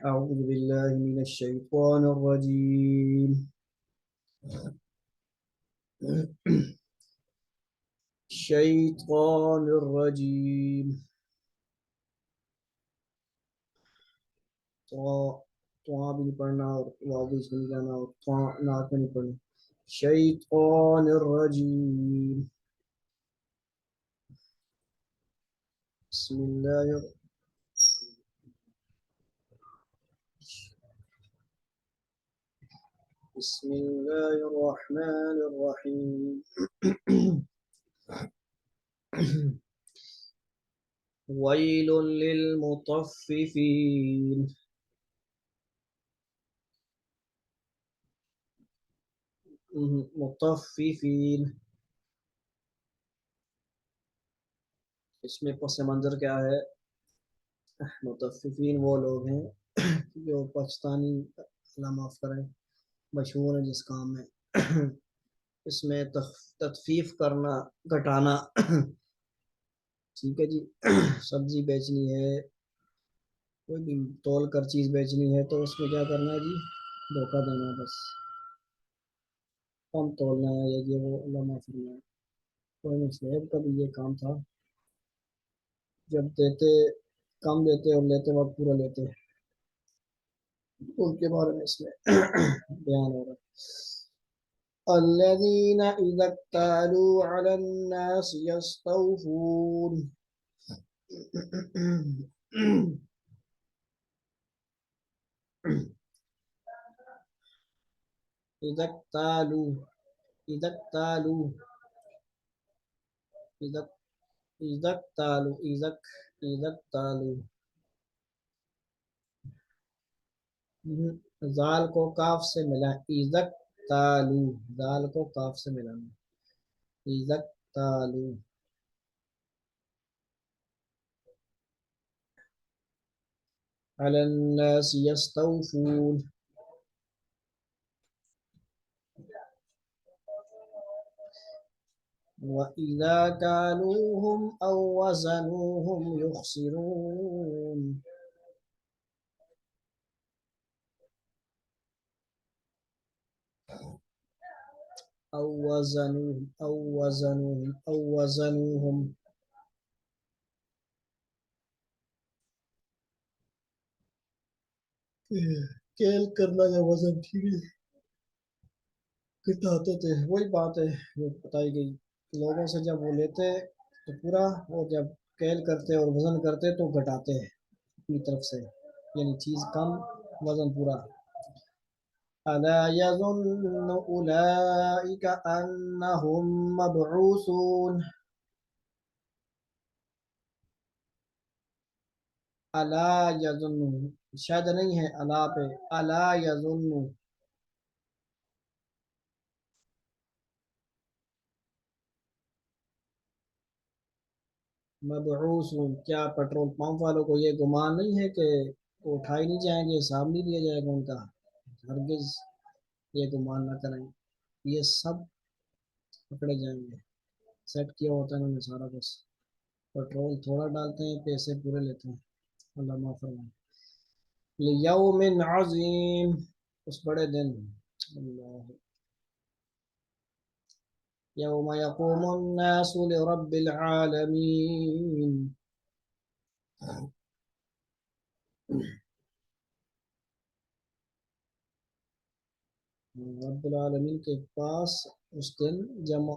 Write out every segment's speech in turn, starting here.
أعوذ بالله من الشيطان الرجيم. الشيطان الرجيم. تو بھی نہیں پڑھنا اور واو بھی نہیں جانا اور ناک میں نہیں پڑھنا. شیطان الرجیم. بسم اللہ بسم اللہ الرحمن الرحیم. ویل للمطففین. مطففین اس میں پس منظر کیا ہے؟ مطففین وہ لوگ ہیں جو پاکستانی، اللہ معاف کریں، مشہور ہیں جس کام میں اس میں تخفیف کرنا، گھٹانا. ٹھیک ہے جی. سبزی بیچنی ہے، کوئی بھی تول کر چیز بیچنی ہے تو اس میں کیا کرنا ہے جی؟ دھوکہ دینا ہے بس. کم تولنا ہے یا یہ وہ، اللہ معاف کرنا ہے. کوئی نہیں، صحیح کا بھی یہ کام تھا، جب دیتے کم دیتے اور لیتے وقت پورا لیتے، ان کے بارے میں اس میں بیان ہو رہا ہے. الذين إذا اكتالوا على الناس يستوفون. إذا اكتالوا إذا اكتالوا إذا إذا اكتالوا إذا اكتالوا. زال کو کاف سے ملا. إذا اكتالوا، زال کو کاف سے ملانا. إذا اكتالوا. على الناس يستوفون. وإذا كالوهم أو وزنوهم يخسرون. أو وزنوهم. کیل کرنا یا وزن، ٹھیک ہے، گھٹاتے تھے. وہی بات ہے جو بتائی گئی. لوگوں سے جب وہ لیتے تو پورا، اور جب کیل کرتے اور وزن کرتے تو گھٹاتے ہیں اپنی طرف سے، یعنی چیز کم، وزن پورا. ألا يظن أولئك أنهم مبعوثون. الا یظن، شاید نہیں ہے الا پہ. الا یظن. مبعوث، کیا پیٹرول پمپ والوں کو یہ گمان نہیں ہے کہ وہ اٹھائے نہیں جائیں گے، حساب نہیں لیا جائے گا ان کا؟ ہرگز یہ گمان نہ کریں، یہ سب پکڑے جائیں گے. سیٹ کیا ہوتا ہے انہوں نے سارا. بس پیٹرول تھوڑا ڈالتے ہیں، پیسے پورے لیتے ہیں. اللہ معاف فرمائے. لیوم عظیم، اس بڑے دن. اللہ. یوم یقوم الناس لرب العالمین. رب العالمین کے پاس اس دن جمع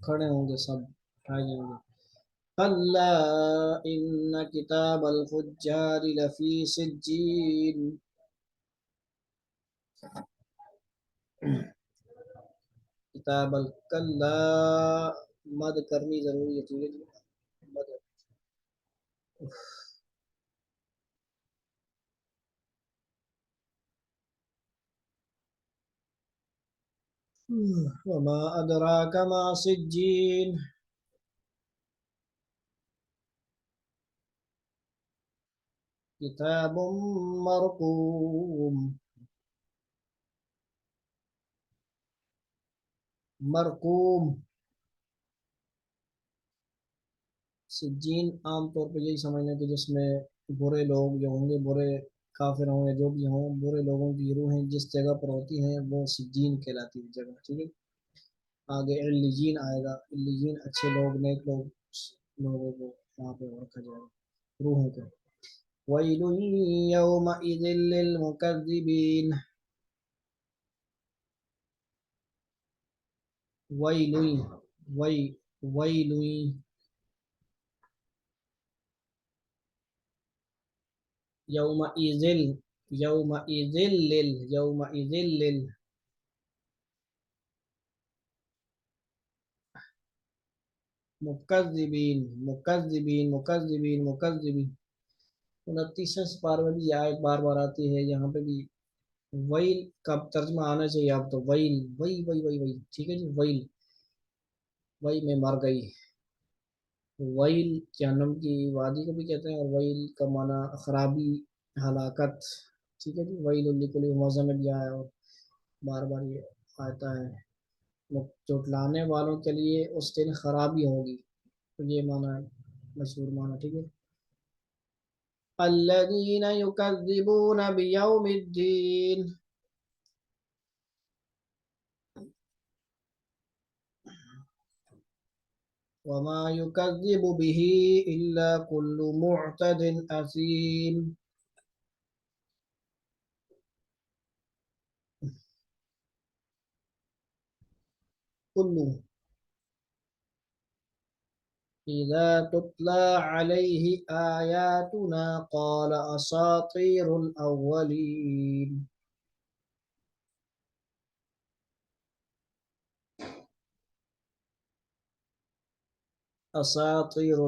کھڑے ہوں گے، سب اٹھائے جائیں گے. کلا ان کتاب الفجار لفی سجین. کتاب الکلا، مد کرنی ضروری ہے، ٹھیک ہے جی. مد. وما ادراک ما سجین. کتاب مرقوم. مرقوم سجین عام طور پہ یہی سمجھنا کہ جس میں برے لوگ جو ہوں گے، برے کافر ہوں یا جو بھی ہوں، برے لوگوں کی روحیں جس جگہ پر ہوتی ہیں وہ سجین کہلاتی ہے جگہ، ٹھیک ہے۔ آگے علیین آئے گا، علیین اچھے لوگ، نیک لوگ، لوگوں کو وہاں پہ رکھا جائے گا، روحوں کو۔ وَيْلٌ يَوْمَئِذٍ لِّلْمُكَذِّبِينَ، وَيْلٌ، وَي وَيْلٌ، يَوْمَئِذٍ، يَوْمَئِذٍ يَوْمَئِذٍ لِّلْمُكَذِّبِينَ، مُكَذِّبِينَ مُكَذِّبِينَ مُكَذِّبِينَ۔ 29 پارے میں بھی یہ آیت بار بار آتی ہے، یہاں پہ بھی ویل کا ترجمہ آنا چاہیے آپ تو، ویل، وہی وہی وہی وہی، ٹھیک ہے جی، ویل، وہی میں مر گئی۔ ویل جہنم کی وادی کو بھی کہتے ہیں، اور ویل کا معنی خرابی، ہلاکت، ٹھیک ہے جی۔ ویل لکل موضع میں بھی آیا، اور بار بار یہ آتا ہے، جھٹلانے والوں کے لیے اس دن خرابی ہوگی، تو یہ معنی ہے، مشہور معنی، ٹھیک ہے۔ الذين يكذبون بيوم الدين، وما يكذب به إلا كل معتد أثيم، كل إذا تتلى عليه آياتنا قال أساطير الأولين، أساطير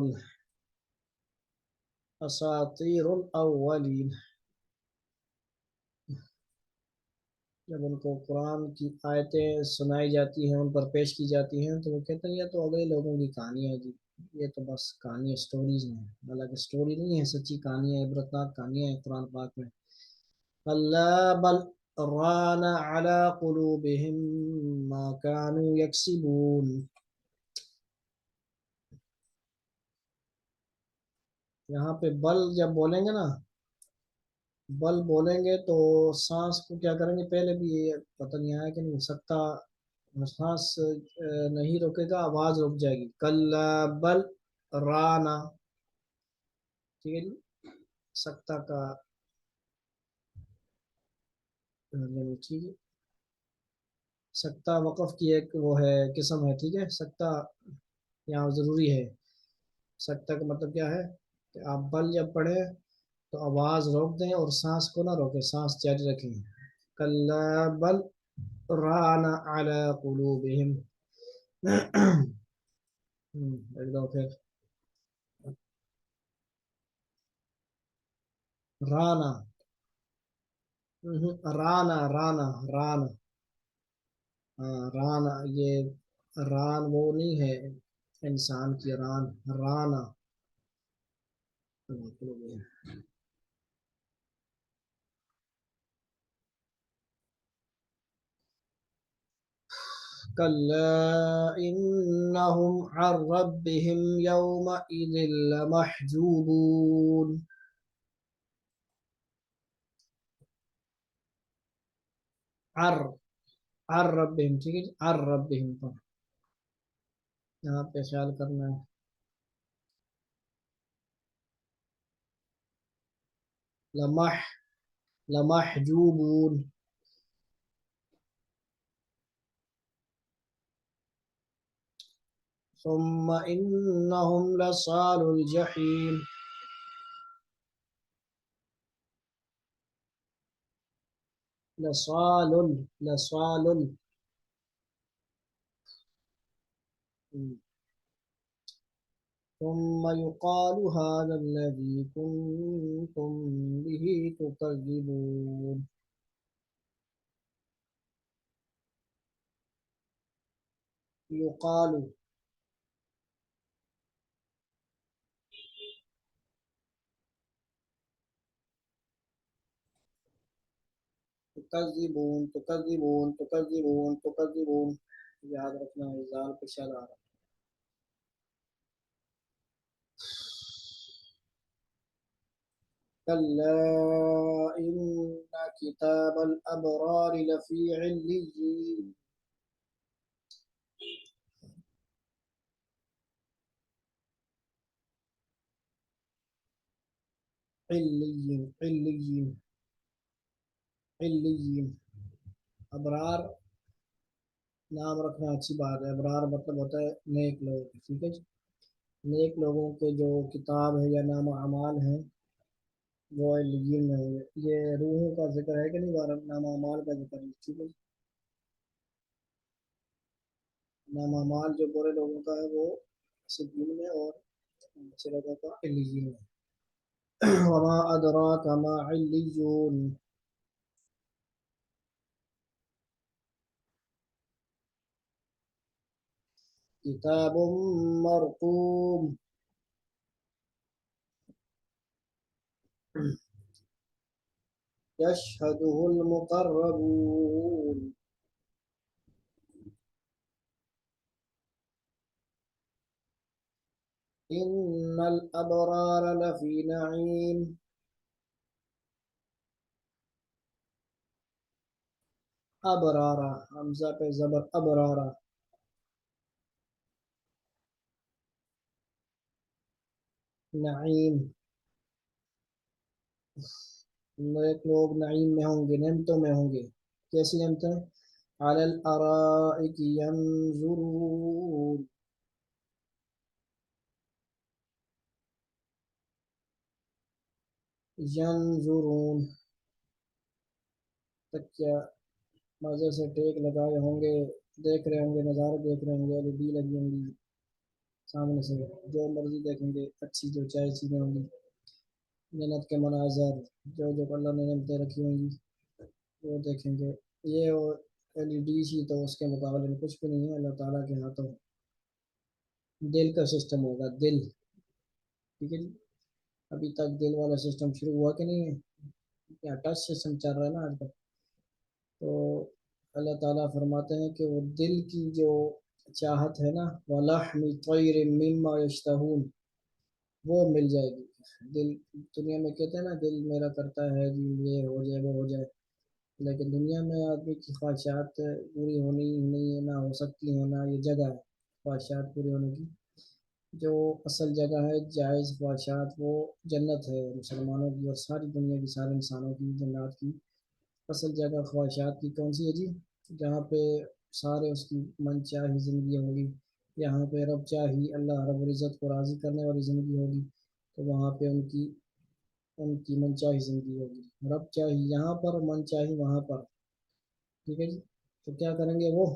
أساطير الأولين۔ جب ان کو قرآن کی آیتیں سنائی جاتی ہیں، ان پر پیش کی جاتی ہیں، تو وہ کہتے ہیں یہ تو اگلے لوگوں کی کہانی ہے جی، یہ تو بس کہانی سٹوریز ہیں، حالانکہ سٹوری نہیں ہے، سچی کہانی ہے، عبرتناک کہانیاں ہیں قرآن پاک میں۔ اللہ بل ران على قلوبهم ما كانوا يكسبون، یہاں پہ بل جب بولیں گے نا، بل بولیں گے تو سانس کو کیا کریں گے، پہلے بھی یہ پتہ نہیں آیا کہ نہیں ہو سکتا، سانس نہیں روکے گا، آواز رک جائے گی، کلا بل رانا، ٹھیک ہے جی، سکتا کا، ٹھیک ہے، سکتا وقف کی ایک وہ ہے، قسم ہے، ٹھیک ہے، سکتا یہاں ضروری ہے۔ سکتا کا مطلب کیا ہے کہ آپ بل جب پڑھیں تو آواز روک دیں اور سانس کو نہ روکیں، سانس جاری رکھیں، کلا بل رانا علی قلوبہم، ایک دو پھر، رانا، رانا رانا رانا، ہاں رانا، یہ ران وہ نہیں ہے انسان کی ران، رانا، كلا إنهم عن ربهم يومئذ لمحجوبون، عر عر ربهم، ٹھیک ہے جی، عر ربهم پر یہاں پہ خیال کرنا ہے، لمح لمحجوبون، ثم إنهم لصال الجحيم، لصال لصال، ثم يقال هذا الذي كنتم به تكذبون، يقال، تکذبون تکذبون تکذبون تکذبون، یاد رکھنا ہے، زال پہ شاد آ رہا كلا إن كتاب الأبرار لفي عليين. عليين عليين عليين ابرار نام رکھنا اچھی بات ہے. ابرار مطلب ہوتا ہے نیک لوگ. ٹھیک ہے جی. نیک لوگوں کے جو کتاب ہے یا نام اعمال ہیں وہ علیین میں ہوں گے. یہ روحوں کا ذکر ہے کہ نہیں؟ بارہ نام اعمال کا ذکر ہے. ٹھیک ہے جی. نام اعمال جو برے لوگوں کا ہے وہ سجین میں اور اچھے لوگوں کا علیین میں. وما ادراک ما علیون. کتاب مرقوم. يشهده المقربون. إن الأبرار لفي نعيم. ابرارا حمزہ پہ زبر ابرارا. نعیم نیک لوگ نعیم میں ہوں گے، نعمتوں میں ہوں گے. کیسی نعمتیں؟ علی الارائک ینظرون. ینظرون تک کیا مزے سے ٹیک لگائے ہوں گے، دیکھ رہے ہوں گے، نظارے دیکھ رہے ہوں گے. LED لگی ہوں گی سامنے سے، جو مرضی دیکھیں گے. اچھی جو چاہے چیزیں ہوں گی، جنت کے مناظر، جو اللہ نے نعمتیں رکھی ہوں گی وہ دیکھیں گے. یہ LED سی تو اس کے مقابلے میں کچھ بھی نہیں ہے. اللہ تعالیٰ کے ہاتھوں دل کا سسٹم ہوگا. دل. ٹھیک ہے جی. ابھی تک دل والا سسٹم شروع ہوا کہ نہیں ہے؟ کیا ٹچ سسٹم چل رہا ہے نا آج کل. تو اللہ تعالیٰ فرماتے ہیں کہ وہ دل کی جو چاہت ہے نا، وَلَحْمِ طَيْرٍ مِّمَّا يَشْتَهُونَ، وہ مل جائے گی. دل دنیا میں کہتے ہیں نا دل میرا کرتا ہے جی یہ ہو جائے وہ ہو جائے، لیکن دنیا میں آدمی کی خواہشات پوری ہونی ہی نہیں ہے، نہ ہو سکتی ہیں، نہ یہ جگہ ہے خواہشات پوری ہونے کی. جو اصل جگہ ہے جائز خواہشات وہ جنت ہے مسلمانوں کی اور ساری دنیا کی سارے انسانوں کی. جنات کی اصل جگہ خواہشات کی کون سی ہے جی؟ جہاں پہ سارے اس کی من چاہی زندگی ہوگی. یہاں پہ رب چاہی اللہ رب العزت کو راضی کرنے والی زندگی ہوگی، تو وہاں پہ ان کی من چاہی زندگی ہوگی. رب چاہی یہاں پر، من چاہی وہاں پر. ٹھیک ہے جی. تو کیا کریں گے وہ؟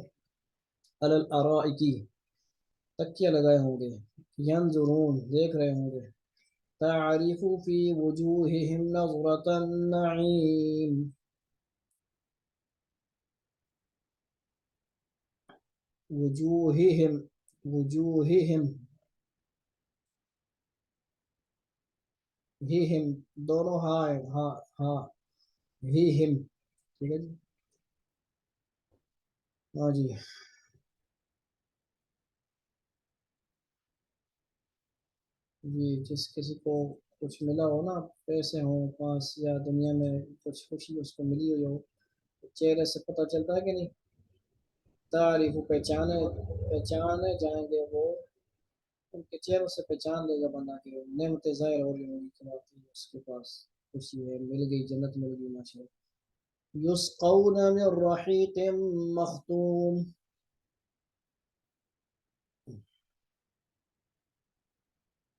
علی الارائکی تکیہ لگائے ہوں گے. ینظرون دیکھ رہے ہوں گے. تعریف فی وجوہہم نظرۃ النعیم. وجوہہم وجوہہم ہم دونوں ہاں ہاں ہاں ہم. ٹھیک ہے جی. ہاں جی. جی جس کسی کو کچھ ملا ہو نا، پیسے ہوں پاس یا دنیا میں کچھ خوشی اس کو ملی ہوئی ہو، چہرے سے پتہ چلتا ہے کہ نہیں؟ تعریف پہچانے جائیں گے وہ. ان کے چہروں سے پہچان لے گا بندہ کہ نعمت ظاہر ہو رہی ہوں کہ واقعی اس کے پاس خوشی ہے، مل گئی، جنت مل گئی ماشاء اللہ. یسقون من رحیق مختوم.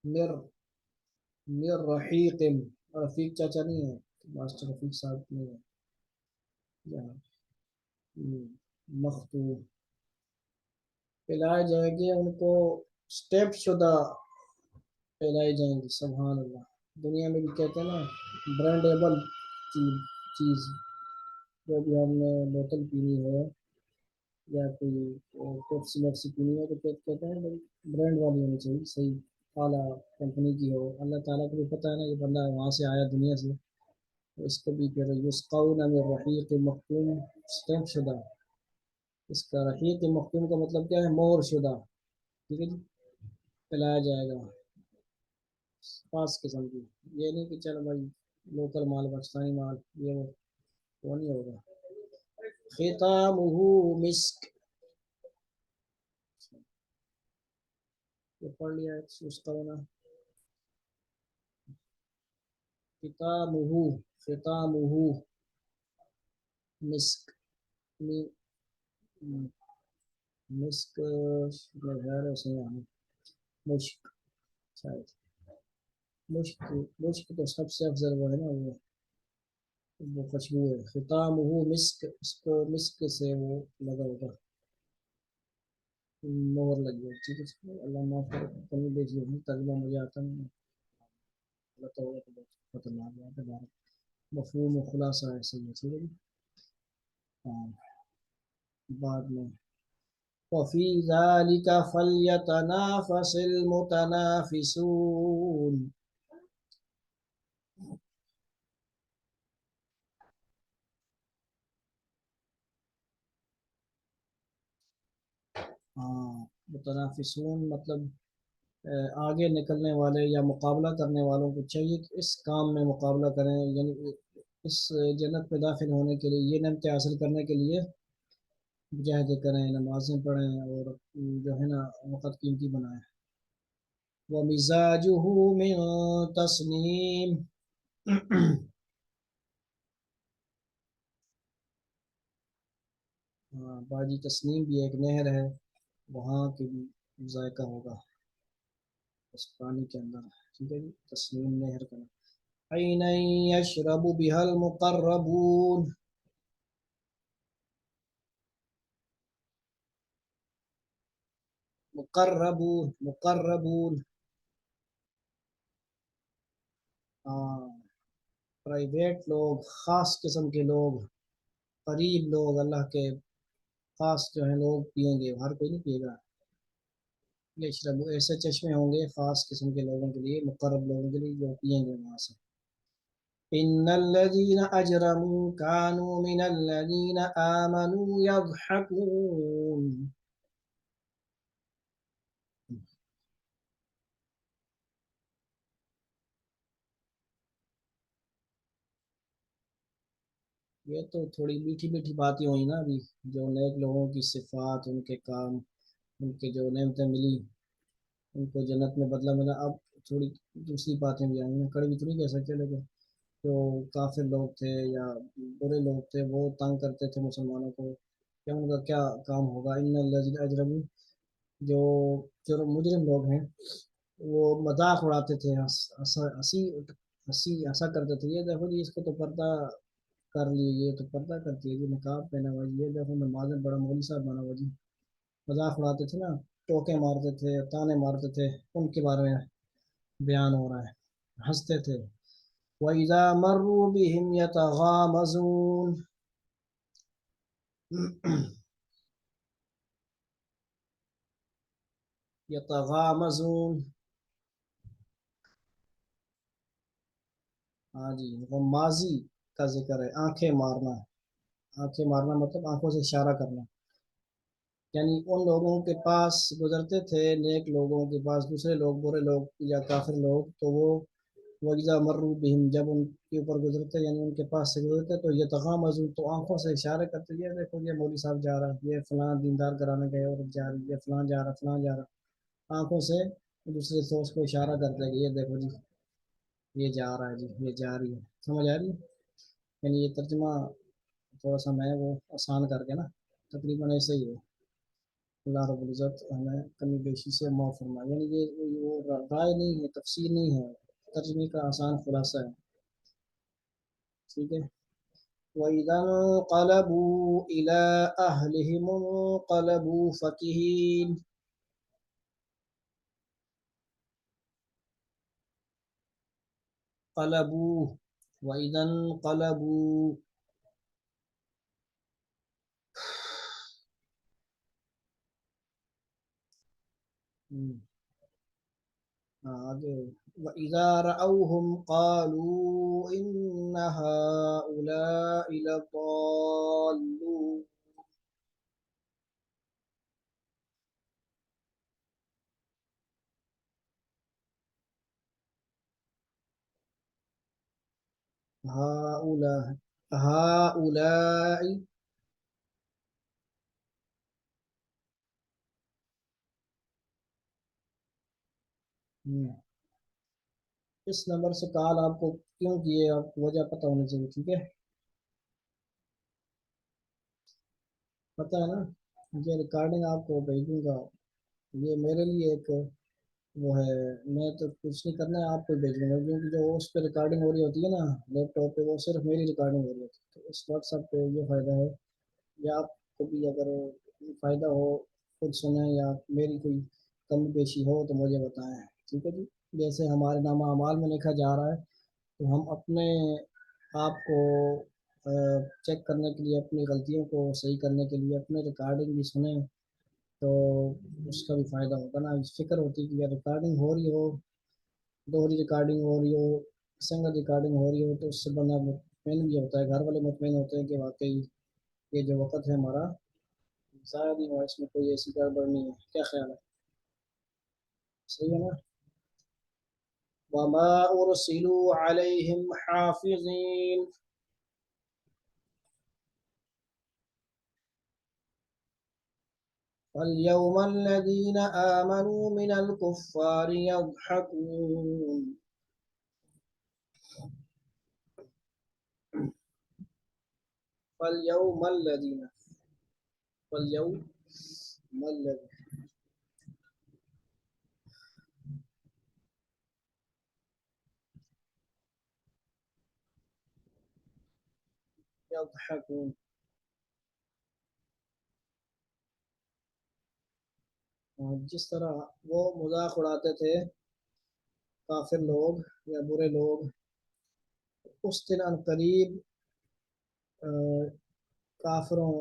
مر مر رحیق. رفیق چاچا نہیں ہے، ماسٹر رفیق صاحب نہیں ہے یہاں. مختوم پلائے جائیں گے ان کو، اسٹیپ شدہ پلائی جائیں گی. سبحان اللہ. دنیا میں بھی کہتے ہیں نا برانڈیبل چیز جو بھی ہم نے بوتل پینی ہے یا کوئی پیپسی ویپسی پینی ہے تو کہتے ہیں بھائی برانڈ والی ہونی چاہیے، صحیح اعلیٰ کمپنی کی ہو. اللہ تعالیٰ کو بھی پتہ ہے نا کہ بندہ وہاں سے آیا دنیا سے، تو اس کو بھی کہہ رہے یسقون من رحیق مختوم. اسٹیمپ شدہ. اس کا رحیق مختوم کا مطلب کیا ہے؟ مہر شدہ. ٹھیک ہے جی. پلایا جائے گا خاص قسم کی. یہ نہیں کہ چل بھائی لوکل مال پاکستانی مال وہ نہیں ہوگا. ختامہ مسک. یہ پڑھ لیا ہے اس کا ہونا. ختامہ. ختامہ مسک. می- مسک میں غیر ہے اسے یہاں مشک شاید. مشک. مشک تو سب سے افضل وہ ہے نا وہ خوشبو ہے. ختامہ مسک. اس کو مسک سے وہ لگا ہوگا مور لگ گیا. ٹھیک ہے اللہ معاف کرے کمی بیچی ہوگی ترجمہ مجھے آتا نہیں. اللہ تعالیٰ کو بہت خطرناک بات ہے بارہ مفہوم و خلاصہ ایسے ہی ہے. ٹھیک ہے جی. ہاں بعد میں وفي ذلك فليتنافس المتنافسون. ہاں متنافسون مطلب آگے نکلنے والے یا مقابلہ کرنے والوں کو چاہیے کہ اس کام میں مقابلہ کریں، یعنی اس جنت میں داخل ہونے کے لیے یہ نعمتیں حاصل کرنے کے لیے مجاہدے کریں، نمازیں پڑھیں اور جو ہے نا وقت قیمتی بنائیں. ومزاجه من تسنیم. ہاں باجی تسنیم بھی ایک نہر ہے، وہاں کی بھی ذائقہ ہوگا اس پانی کے اندر. ٹھیک ہے جی. تسنیم نہر کا نام. عینا یشرب بها المقربون. مقربون. مقربون. ہاں پرائیویٹ لوگ، خاص قسم کے لوگ، قریب لوگ اللہ کے خاص جو ہیں لوگ پئیں گے، ہر کوئی نہیں پیے گا. یشرب ایسے چشمے ہوں گے خاص قسم کے لوگوں کے لیے، مقرب لوگوں کے لیے جو پئیں گے وہاں سے. ان الذين اجرموا كانوا من الذين آمنوا يضحكون. یہ تو تھوڑی میٹھی میٹھی باتیں ہوئی نا ابھی، جو نیک لوگوں کی صفات، ان کے کام، ان کے جو نعمتیں ملی، ان کو جنت میں بدلہ ملا. اب تھوڑی دوسری باتیں بھی آئی ہیں، کڑوی تو نہیں کہہ سکتے لیکن جو کافر لوگ تھے یا برے لوگ تھے وہ تنگ کرتے تھے مسلمانوں کو کہ ان کا کیا کام ہوگا. ان الذین اجرموا جو جو مجرم لوگ ہیں وہ مذاق اڑاتے تھے، ہنسی ہنسی ہنسا کرتے تھے. یہ دیکھو جی اس کو تو پردہ کر لی، یہ تو پردہ کرتی ہے جی، نقاب پہنا ہوا جی، یہ دیکھو نمازیں بڑا مولوی صاحب بنا ہوا جی. مذاق اڑاتے تھے نا، ٹوکے مارتے تھے، تانے مارتے تھے، ان کے بارے میں بیان ہو رہا ہے. ہنستے تھے. وَإِذَا مَرُّوا بِهِمْ يَتَغَامَزُونَ. یتغامزون. ہاں جی وہ ماضی کا ذکر ہے. آنکھیں مارنا. آنکھیں مارنا مطلب آنکھوں سے اشارہ کرنا. یعنی ان لوگوں کے پاس گزرتے تھے، نیک لوگوں کے پاس دوسرے لوگ، برے لوگ یا کافر لوگ، تو وہ وَإِذَا مَرُّوا بِهِمْ جب ان کے اوپر گزرتے یعنی ان کے پاس سے گزرتے تو یتغامزون تو آنکھوں سے اشارے کرتے. یہ دیکھو یہ مولوی صاحب جا رہا ہے، یہ فلاں دیندار گھرانے گئے اور جا رہی ہے، فلاں جا رہا، فلاں جا رہا. آنکھوں سے دوسرے دوست کو اشارہ کرتے ہیں کہ یہ دیکھو جی یہ جا رہا ہے جی، یہ جا رہی ہے. سمجھ آ رہی ہے. یعنی یہ ترجمہ تھوڑا سا میں وہ آسان کر کے نا تقریباً ایسے ہی ہے. اللہ رب العزت ہمیں کمی بیشی سے معاف فرمائے. یعنی یہ وہ رائے نہیں ہے، تفسیر نہیں ہے، ترجمے کا آسان خلاصہ ہے. ٹھیک ہے. وَإِذَا انقلبوا إِلَىٰ أَهْلِهِمُ انقلبوا فَكِهِينَ. قلبوا. وَإِذَا انقلبوا. آگے وَإِذَا رَأَوْهُمْ قَالُوا إِنَّ هَٰؤُلَاءِ لَضَالُّونَ. هؤلاء هؤلاء. ہم، اس نمبر سے کال آپ کو کیوں کیے، آپ کو وجہ پتہ ہونی چاہیے، ٹھیک ہے؟ پتہ ہے نا؟ یہ ریکارڈنگ آپ کو بھیجوں گا، یہ میرے لیے ایک وہ ہے، میں تو کچھ نہیں کرنا ہے، آپ کو بھیجوں گا، کیونکہ جو اس پہ ریکارڈنگ ہو رہی ہوتی ہے نا لیپ ٹاپ پہ، وہ صرف میری ریکارڈنگ ہو رہی ہوتی ہے، تو اس واٹس ایپ پہ یہ فائدہ ہے، یا آپ کو بھی اگر فائدہ ہو، خود سنیں یا میری کوئی کمی بیشی ہو تو مجھے بتائیں، ٹھیک ہے جی؟ جیسے ہمارے نامہ اعمال میں لکھا جا رہا ہے، تو ہم اپنے آپ کو چیک کرنے کے لیے، اپنی غلطیوں کو صحیح کرنے کے لیے اپنے ریکارڈنگ بھی سنیں، تو اس کا بھی فائدہ ہوگا نا، فکر ہوتی ہے کہ یار ریکارڈنگ ہو رہی ہو، دوہری ریکارڈنگ ہو رہی ہو، سنگل ریکارڈنگ ہو رہی ہو، تو اس سے بندہ مطمئن بھی ہوتا ہے، گھر والے مطمئن ہوتے ہیں کہ واقعی یہ جو وقت ہے ہمارا ضائع نہیں ہوا، اس میں کوئی ایسی گڑبڑ نہیں ہے، کیا خیال ہے؟ صحیح ہے نا؟ وما أرسلوا عليهم حافظين. فاليوم الذين آمنوا من الكفار يضحكون. فاليوم الذين فاليوم الذين يضحكون. جس طرح وہ مذاق اڑاتے تھے کافر لوگ یا برے لوگ، اس دن ان قریب کافروں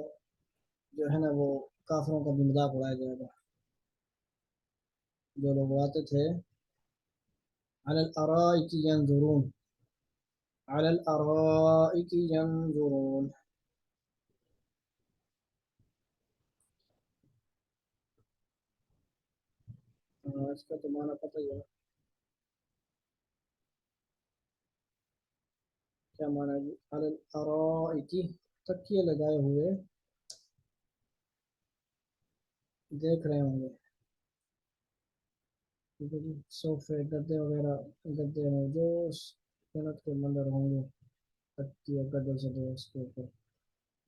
جو ہے نا، وہ کافروں کا بھی مذاق اڑایا جائے گا، جو لوگ اڑاتے تھے على الارائک ينظرون، على الارائک ينظرون. اس کا تو معنی پتہ ہی ہے، کیا معنی ہے جی؟ علی الارائک، تکیے لگائے ہوئے دیکھ رہے ہوں گے، ٹھیک ہے جی؟ صوفے گدے وغیرہ، گدے ہیں جو اس جنت کے منظر ہوں گے، تکیے گدے سے دو اس کے اوپر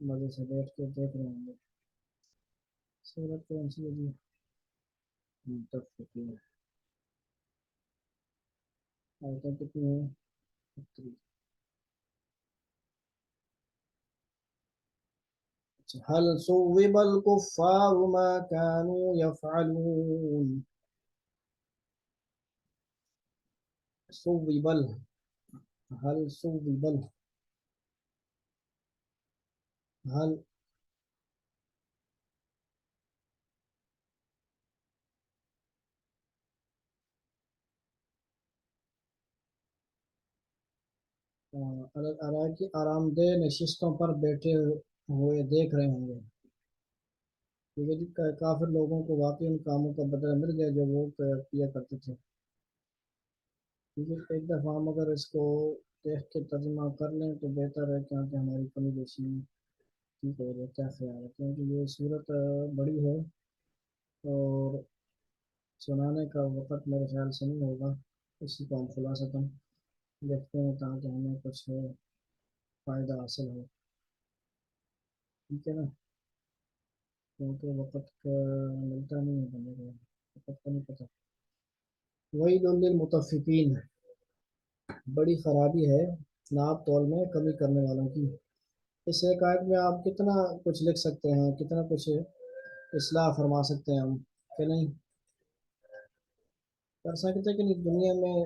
مزے سے بیٹھ کے دیکھ رہے ہوں گے. سورت کون سی ہے جی؟ متفقین. آیتیں کتنی ہیں؟ 3. هل صوب الكفار ما كانوا يفعلون. صوب هل صوب هل الارائک کی آرام دہ نشستوں پر بیٹھے ہوئے دیکھ رہے ہوں گے، ٹھیک ہے جی؟ کافر لوگوں کو واقعی ان کاموں کا بدلہ مل گیا جو وہ کیا کرتے تھے، ٹھیک ہے؟ ایک دفعہ ہم اگر اس کو دیکھ کے ترجمہ کر لیں تو بہتر ہے، کیونکہ ہماری کمی بیشی ٹھیک ہو جائے. کیا خیال ہے؟ کیونکہ یہ صورت بڑی ہے اور سنانے کا وقت میرے خیال سے نہیں ہوگا، اسی کو ہم خلاصتاً دیکھتے ہیں تاکہ ہمیں کچھ فائدہ حاصل ہو، ٹھیک ہے نا؟ کیونکہ وقت کا ملتا نہیں ہے بندے کو، وقت کا نہیں پتہ. وہی للمطففین، بڑی خرابی ہے ناپ تول میں کمی کرنے والوں کی. اس ایک آیت میں آپ کتنا کچھ لکھ سکتے ہیں، کتنا کچھ اصلاح فرما سکتے ہیں ہم، کہ نہیں کر سکتے؟ کہ نہیں؟ دنیا میں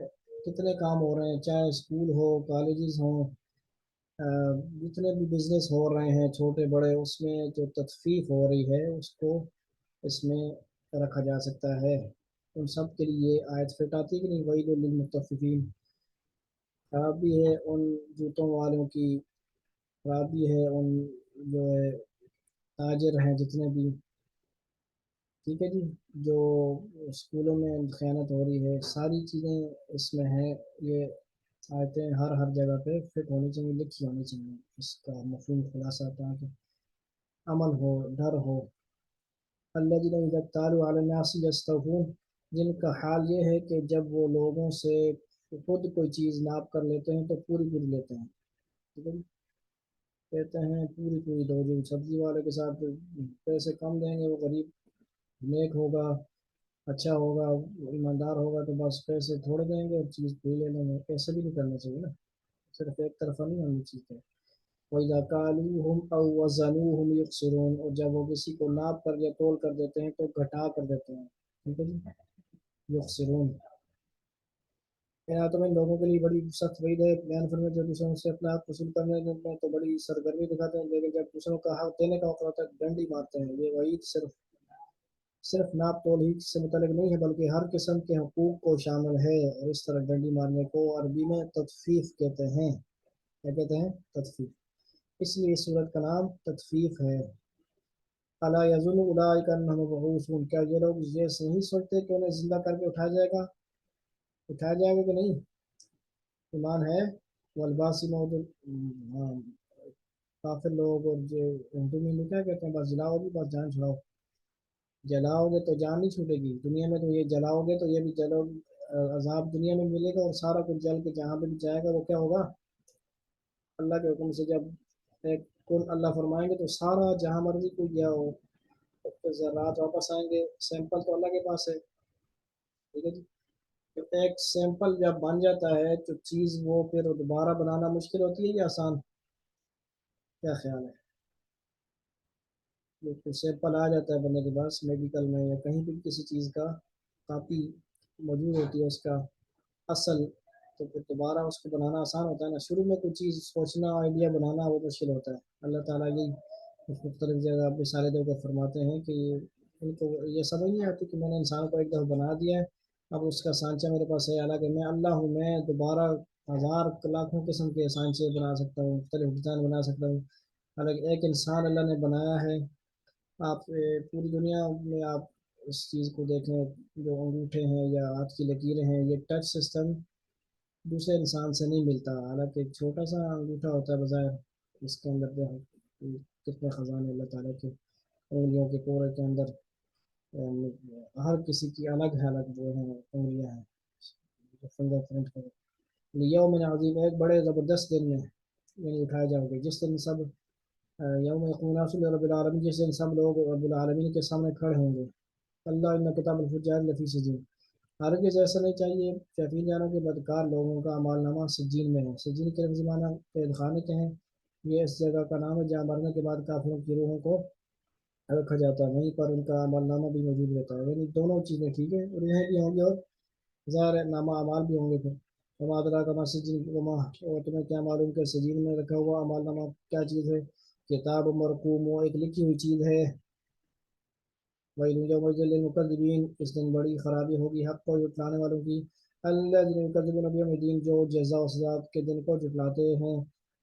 کتنے کام ہو رہے ہیں، چاہے اسکول ہو، کالجز ہوں، جتنے بھی بزنس ہو رہے ہیں چھوٹے بڑے، اس میں جو تخفیف ہو رہی ہے اس کو اس میں رکھا جا سکتا ہے. ان سب کے لیے آیت فٹ آتی ہے کہ نہیں؟ وہی للمطففین. خرابی ہے ان جوتوں والوں کی، خرابی ہے ان جو ہے تاجر ہیں جتنے بھی، ٹھیک ہے جی؟ جو اسکولوں میں خیانت ہو رہی ہے، ساری چیزیں اس میں ہیں. یہ آیتیں ہر جگہ پہ فٹ ہونی چاہیے، لکھی ہونی چاہیے، اس کا مفہوم خلاصہ تاکہ عمل ہو، ڈر ہو۔ الذین اذا اکتالوا علی الناس یستوفون، جن کا حال یہ ہے کہ جب وہ لوگوں سے خود کوئی چیز ناپ کر لیتے ہیں تو پوری پوری لیتے ہیں، ٹھیک ہے جی؟ کہتے ہیں پوری پوری دو، جو سبزی والے کے ساتھ پیسے کم دیں گے وہ غریب نیک ہوگا، اچھا ہوگا، ایماندار ہوگا تو بس پیسے تھوڑے دیں گے اور چیز پوری لے لیں گے۔ ایسے بھی نہیں کرنا چاہیے نا، صرف ایک طرفہ نہیں ہونی چاہیے۔ وَإِذَا كَالُوهُمْ أَوْ وَّزَنُوهُمْ يُخْسِرُونَ، اور جب وہ کسی کو ناپ کر یا تول کر دیتے ہیں تو گھٹا کر دیتے ہیں، ٹھیک ہے جی؟ یخسرون، تو میں لوگوں کے لیے بڑی سخت وعید ہے، بیان فرمائے جو دوسروں سے اپنا حق وصول کرنے میں تو بڑی سرگرمی دکھاتے ہیں، لیکن جب دوسروں کا حق دینے کا وقت ہوتا ہے ڈنڈ ہی مارتے ہیں۔ یہ وعید صرف ناپ تول ہی سے متعلق نہیں ہے بلکہ ہر قسم کے حقوق کو شامل ہے، اور اس طرح ڈنڈی مارنے کو عربی میں تطفیف کہتے ہیں۔ کیا کہتے ہیں؟ تطفیف۔ اس لیے اس صورت کا نام تطفیف ہے۔ الا یظن اولئک انہم مبعوثون، کیا یہ لوگ یہ نہیں سوچتے کہ انہیں زندہ کر کے اٹھایا جائے گا؟ اٹھایا جائے گا کہ نہیں؟ ایمان ہے؟ والباسی موجود، ہاں، کافر لوگ اور جو اردو میں کیا کہتے ہیں، بس جلاؤ گے، بس جان چھڑاؤ، جلاؤ گے تو جان نہیں چھوٹے گی، دنیا میں تو یہ جلاؤ گے تو یہ بھی جلو، عذاب دنیا میں ملے گا، اور سارا کچھ جل کے جہاں پہ بھی جائے گا وہ کیا ہوگا؟ اللہ کے حکم سے جب ایک کن اللہ فرمائیں گے تو سارا جہاں مرضی کوئی گیا ہو تو ذرات واپس آئیں گے، سیمپل تو اللہ کے پاس ہے، ٹھیک ہے جی؟ تو ایک سیمپل جب بن جاتا ہے تو چیز وہ پھر دوبارہ بنانا مشکل ہوتی ہے یا آسان؟ کیا خیال ہے؟ جو سیمپل آ جاتا ہے بندے کے پاس میڈیکل میں یا کہیں بھی کسی چیز کا کاپی موجود ہوتی ہے اس کا اصل، تو پھر دوبارہ اس کو بنانا آسان ہوتا ہے نا، شروع میں کوئی چیز سوچنا، آئیڈیا بنانا وہ مشکل ہوتا ہے۔ اللہ تعالیٰ یہی مختلف جگہ اپنے سارے دو کو فرماتے ہیں کہ ان کو یہ سمجھ نہیں آتی کہ میں نے انسان کو ایک دفعہ بنا دیا ہے، اب اس کا سانچہ میرے پاس ہے، حالانکہ میں اللہ ہوں، میں دوبارہ ہزار لاکھوں قسم کے سانچے بنا سکتا ہوں، مختلف ڈیزائن بنا سکتا ہوں، حالانکہ ایک انسان اللہ نے بنایا ہے۔ آپ پوری دنیا میں آپ اس چیز کو دیکھیں، جو انگوٹھے ہیں یا ہاتھ کی لکیریں ہیں، یہ ٹچ سسٹم دوسرے انسان سے نہیں ملتا، حالانکہ ایک چھوٹا سا انگوٹھا ہوتا ہے بظاہر، اس کے اندر جو ہے کتنے خزانے اللہ تعالیٰ کے، انگلیوں کے پورے کے اندر ہر کسی کی الگ ہے، الگ جو ہیں انگلیاں ہیں، فنگر پرنٹ کا یوم عظیم، ایک بڑے زبردست دن میں یعنی اٹھائے جاؤ گے، جس دن سب یوم یقوم الناس لرب العالمین، جس دن سب لوگ رب العالمین کے سامنے کھڑے ہوں گے۔ اللہ ان کتاب الفجار لفی سجین، ہرگز ایسا نہیں چاہیے یقین جانو کہ بدکار لوگوں کا اعمال نامہ سجین میں ہے۔ سجین کے لفظی معنی قید خانے کے ہیں، یہ اس جگہ کا نام ہے جہاں مرنے کے بعد کافروں کی روحوں کو رکھا جاتا ہے، وہیں پر ان کا عمل نامہ بھی موجود رہتا ہے، یعنی دونوں چیزیں ٹھیک ہے، اور یہیں بھی ہوں گے اور ظاہر نامہ اعمال بھی ہوں گے پھر۔ وما ادراک ما سجین، وما، اور تمہیں کیا معلوم کہ سجین میں رکھا ہوا اعمال نامہ کیا چیز ہے؟ کتاب مرقوم، وہ ایک لکھی ہوئی چیز ہے۔ وَيْلٌ يَوْمَئِذٍ لِّلْمُكَذِّبِينَ، اس دن بڑی خرابی ہوگی حق کو جھٹلانے والوں کی۔ الَّذِينَ يُكَذِّبُونَ بِيَوْمِ الدِّينِ، جو جزا و سزا کے دن کو جھٹلاتے ہیں۔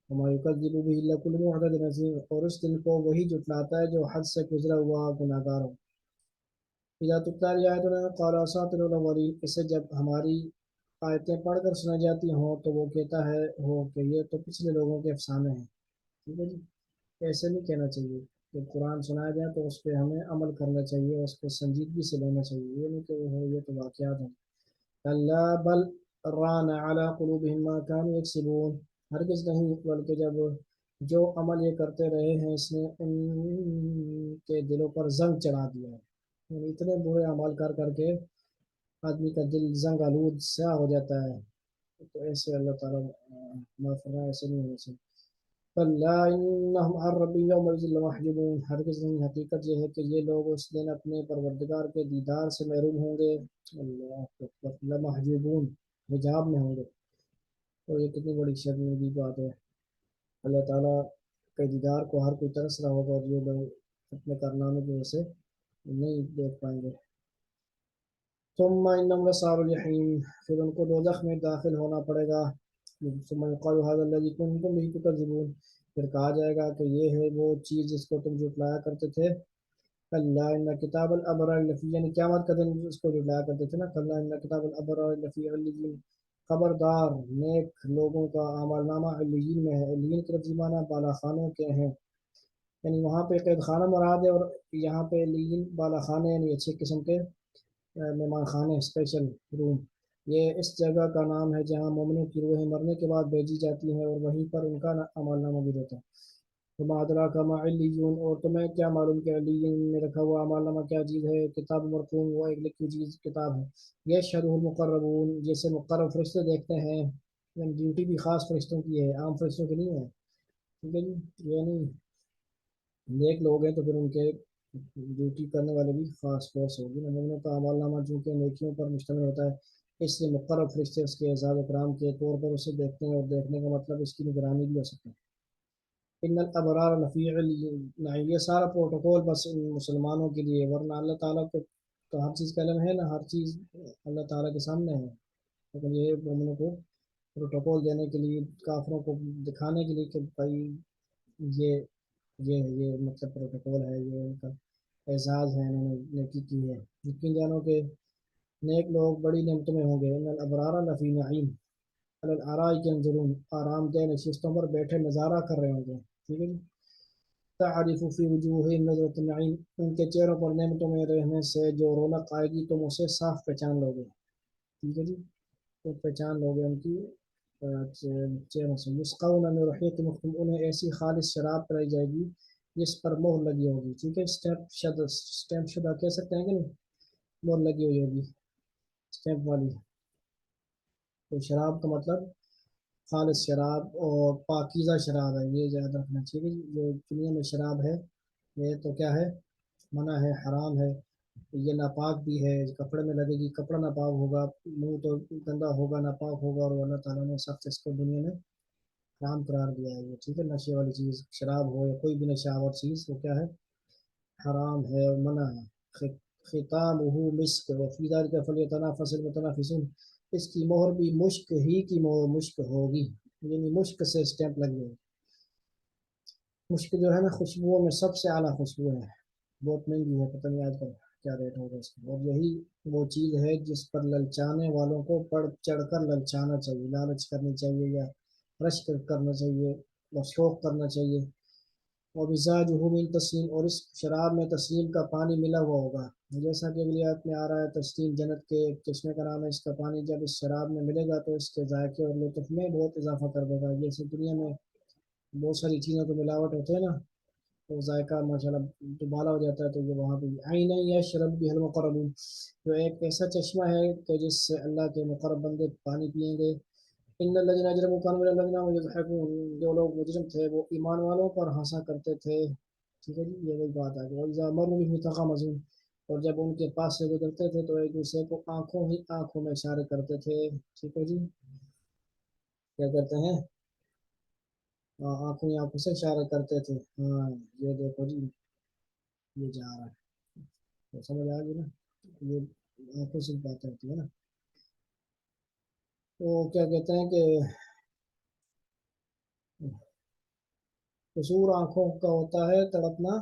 وَمَا يُكَذِّبُ بِهِ إِلَّا كُلُّ مُعْتَدٍ أَثِيمٍ، اور اس دن کو وہی جھٹلاتا ہے جو حد سے گزرا ہوا گناہگار ہو۔ اذا تتلی علیہ آیاتنا قال اساطیر الاولین، اسے جب ہماری آیتیں پڑھ کر سنائی جاتی ہوں تو وہ کہتا ہے ہو کہ یہ تو پچھلے لوگوں کے افسانے ہیں، ٹھیک ہے جی؟ ایسے نہیں کہنا چاہیے، جب قرآن سنایا جائے تو اس پہ ہمیں عمل کرنا چاہیے، اس کو سنجیدگی سے لینا چاہیے، یہ نہیں کہ یہ تو واقعات ہیں۔ کلا بل ران علی قلوبہم ما کانوا یکسبون، ہرگز نہیں بلکہ جب جو عمل یہ کرتے رہے ہیں اس نے ان کے دلوں پر زنگ چڑھا دیا ہے، یعنی اتنے برے اعمال کر کر کے آدمی کا دل زنگ آلود سیاہ ہو جاتا ہے، تو ایسے اللہ تعالیٰ معاف فرمائے، ایسے نہیں ہونا چاہیے۔ کلا انہم عن ربہم یومئذ لمحجوبون، ہرگز نہیں، حقیقت یہ ہے کہ یہ لوگ اس دن اپنے پروردگار کے دیدار سے محروم ہوں گے۔ اللہ اکبر، لمحجوبون، حجاب میں ہوں گے، تو یہ کتنی بڑی شرمندگی کی بات ہے۔ اللہ تعالیٰ کے دیدار کو ہر کوئی ترس رہا ہوگا، اور یہ لوگ اپنے کارنامے کی وجہ سے نہیں دیکھ پائیں گے۔ ثم انہم لصالوا الجحیم، پھر ان کو دوزخ میں داخل ہونا پڑے گا۔ ثم یقال ھذا الذی کنتم بہ تکذبون، پھر کہا جائے گا کہ یہ ہے وہ چیز جس کو تم جھٹلایا کرتے تھے۔ کلا ان کتاب الابرار لفی، یعنی قیامت کا دن اس کو جھٹلایا کرتے تھے نا، کلا ان کتاب الابرار لفی علیین، خبردار نیک لوگوں کا اعمال نامہ علیین میں ہے۔ علیین کے لفظی معنی بالا خانوں کے ہیں، یعنی وہاں پہ قید خانہ مراد ہے، اور یہاں پہ علیین بالا خانے یعنی اچھے قسم کے مہمان خانے، اسپیشل روم۔ یہ اس جگہ کا نام ہے جہاں مومنوں کی روحیں مرنے کے بعد بھیجی جاتی ہیں اور وہیں پر ان کا اعمال نامہ بھی ہوتا ہے۔ وما ادراک ما علیون، اور تمہیں کیا معلوم کہ علیین میں رکھا ہوا اعمال نامہ کیا چیز ہے؟ کتاب مرقوم، وہ ایک لکھی چیز کتاب ہے۔ یشہدہ المقربون، جیسے مقرب فرشتے دیکھتے ہیں، یعنی ڈیوٹی بھی خاص فرشتوں کی ہے، عام فرشتوں کی نہیں ہے، ٹھیک ہے جی، یعنی نیک لوگ ہیں تو پھر ان کے ڈیوٹی کرنے والے بھی خاص فورس ہوگی نا۔ مومنوں کا اعمال نامہ چونکہ نیکیوں پر مشتمل ہوتا ہے، اس لیے مقرب فرشتے اس کے اعزاز اکرام کے طور پر اسے دیکھتے ہیں، اور دیکھنے کا مطلب اس کی نگرانی بھی ہو سکتا ہے۔ ان الابرار لفی نعیم، یہ سارا پروٹوکول بس ان مسلمانوں کے لیے، ورنہ اللہ تعالیٰ کو تو ہر چیز کا علم ہے نا، ہر چیز اللہ تعالیٰ کے سامنے ہے، لیکن یہ مومنوں کو پروٹوکول دینے کے لیے، کافروں کو دکھانے کے لیے کہ بھائی یہ یہ مطلب پروٹوکول ہے، یہ ان کا اعزاز ہے، انہوں نے نیکی کی ہے۔ یقین جانو کہ نیک لوگ بڑی نعمتوں میں ہوں گے۔ ان الابرار لفی نعیم علی الارائک ینظرون، آرام دہ نشستوں پر بیٹھے نظارہ کر رہے ہوں گے، ٹھیک ہے جی۔ تعریف فی وجوہہم نظرۃ النعیم، ان کے چہروں پر نعمتوں میں رہنے سے جو رونق آئے گی تم اسے صاف پہچان لو گے، ٹھیک ہے جی، تو پہچان لو گے ان کی چہروں سے۔ یسقون من رحیق مختوم، انہیں ایسی خالص شراب پلائی جائے گی جس پر مہر لگی ہوگی، ٹھیک ہے، اسٹیمپ شدہ کہہ سکتے ہیں کہ نہیں، مہر لگی ہوئی ہوگی اسٹیمپ والی، تو شراب کا مطلب خالص شراب اور پاکیزہ شراب ہے، یہ یاد رکھنا چاہیے۔ جو دنیا میں شراب ہے یہ تو کیا ہے، منع ہے، حرام ہے، یہ ناپاک بھی ہے، کپڑے میں لگے گی کپڑا ناپاک ہوگا، منہ تو گندا ہوگا، ناپاک ہوگا، اور اللہ تعالیٰ نے سخت اس کو دنیا میں حرام قرار دیا ہے، یہ ٹھیک ہے، نشے والی چیز شراب ہو یا کوئی بھی نشہ آور چیز وہ کیا ہے، حرام ہے اور منع ہے۔ ختامہ مسک وفی ذلک فلیتنافس المتنافسون، اس کی مہر بھی مشک ہی کی مہر مشک ہوگی، یعنی مشک سے اسٹیمپ لگ گئے۔ مشک جو ہے نا خوشبوؤں میں سب سے اعلیٰ خوشبو ہے، بہت مہنگی ہے، پتہ نہیں آج کل کیا ریٹ ہوگا اس کا، اور یہی وہ چیز ہے جس پر للچانے والوں کو بڑھ چڑھ کر للچانا چاہیے، لالچ کرنی چاہیے، یا رشک کرنا چاہیے، یا شوق کرنا چاہیے۔ اور مزاجہ من تسلیم، اور اس شراب میں تسلیم کا پانی ملا ہوا ہوگا، جیسا کہ اگلی آیت میں آ رہا ہے، تسلیم جنت کے ایک چشمے کا نام ہے، اس کا پانی جب اس شراب میں ملے گا تو اس کے ذائقے اور لطف میں بہت اضافہ کر دے گا۔ جیسے دنیا میں بہت ساری چیزوں کو ملاوٹ ہوتے ہیں نا، تو ذائقہ ماشاءاللہ دوبالا ہو جاتا ہے، تو یہ وہاں پہ عین یشرب بها المقربون، جو ایک ایسا چشمہ ہے کہ جس سے اللہ کے مقرب بندے پانی پیئیں گے۔ ان الذين اجرموا كانوا من الذين آمنوا يضحكون، جو لوگ مجرم تھے وہ ایمان والوں پر ہنسا کرتے تھے، ٹھیک ہے جی، یہ وہی بات ہے کہ وَإِذَا مَرُّوا بِهِمْ يَتَغَامَزُونَ، اور جب ان کے پاس سے گزرتے تھے تو ایک دوسرے کو آنکھوں ہی آنکھوں میں اشارے کرتے تھے، ٹھیک ہے جی، کیا کرتے ہیں، آنکھوں ہی آنکھوں سے اشارے کرتے تھے، ہاں یہ دیکھو جی یہ جا رہا ہے، تو سمجھ آ گئی نا، یہ آنکھوں سے بات ہوتی ہے نا، تو کیا کہتے ہیں کہ قصور آنکھوں کا ہوتا ہے، تڑپنا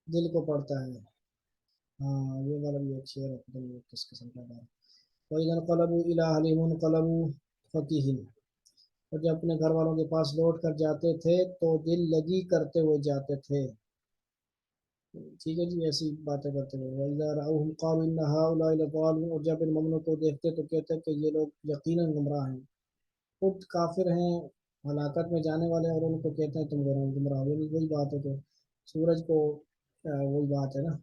دل کو پڑتا ہے، ہاں یہ والا بھی ایک شعر ہے، پتہ نہیں کس قسم کا ہے۔ وَإِذَا انقلبوا إِلَىٰ أَهْلِهِمُ انقلبوا فَكِهِينَ، اور جب اپنے گھر والوں کے پاس لوٹ کر جاتے تھے تو دل لگی کرتے ہوئے جاتے تھے، ٹھیک ہے جی، ایسی باتیں کرتے ہوئے۔ وَإِذَا رَأَوْهُمْ قَالُوا إِنَّ هَٰؤُلَاءِ لَضَالُونَ، اور جب ان مومنوں کو دیکھتے تو کہتے کہ یہ لوگ یقیناً گمراہ ہیں، خود کافر ہیں، ہلاکت میں جانے والے ہیں، اور ان کو کہتے ہیں تم گمراہ ہو، یعنی وہی بات ہے کہ سورج کو وہی بات ہے نا،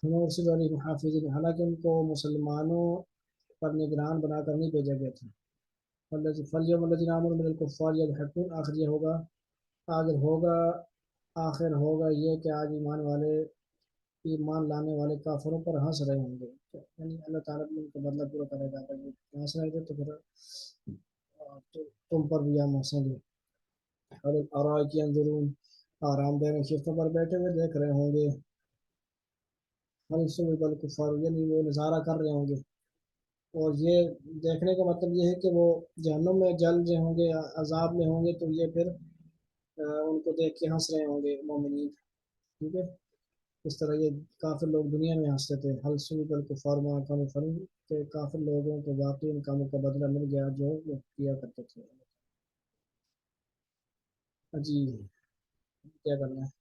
نورسل علیہم حافظین، حالانکہ ان کو مسلمانوں پر نگران بنا کر نہیں بھیجا گیا تھا۔ فَالْيَوْمَ الَّذِينَ آمَنُوا مِنَ الْكُفَّارِ يَضْحَكُونَ، آخر یہ ہوگا، آخر ہوگا یہ کہ آج ایمان لانے والے کافروں پر ہنس رہے ہوں گے، یعنی اللہ تعالیٰ بھی ان کا بدلہ پورا کرے گا، اگر یہ ہنس رہے تھے تو پھر تم پر بھی ہم ہنسیں گے۔ علی الارائک ینظرون، آرام دہ نشستوں پر بیٹھے ہوئے دیکھ رہے ہوں گے، ہل ثوب الکفار، یعنی وہ نظارہ کر رہے ہوں گے، اور یہ دیکھنے کا مطلب یہ ہے کہ وہ جہنم میں جل رہے ہوں گے، عذاب میں ہوں گے، تو یہ پھر ان کو دیکھ کے ہنس رہے ہوں گے مومنین، ٹھیک ہے۔ اس طرح یہ کافر لوگ دنیا میں ہنستے تھے، حل سنی کل کفار ما کانوا فرن، کہ کافر لوگوں کو واقعی ان کاموں کا بدلہ مل گیا جو وہ کیا کرتے تھے۔ جی، کیا کرنا ہے؟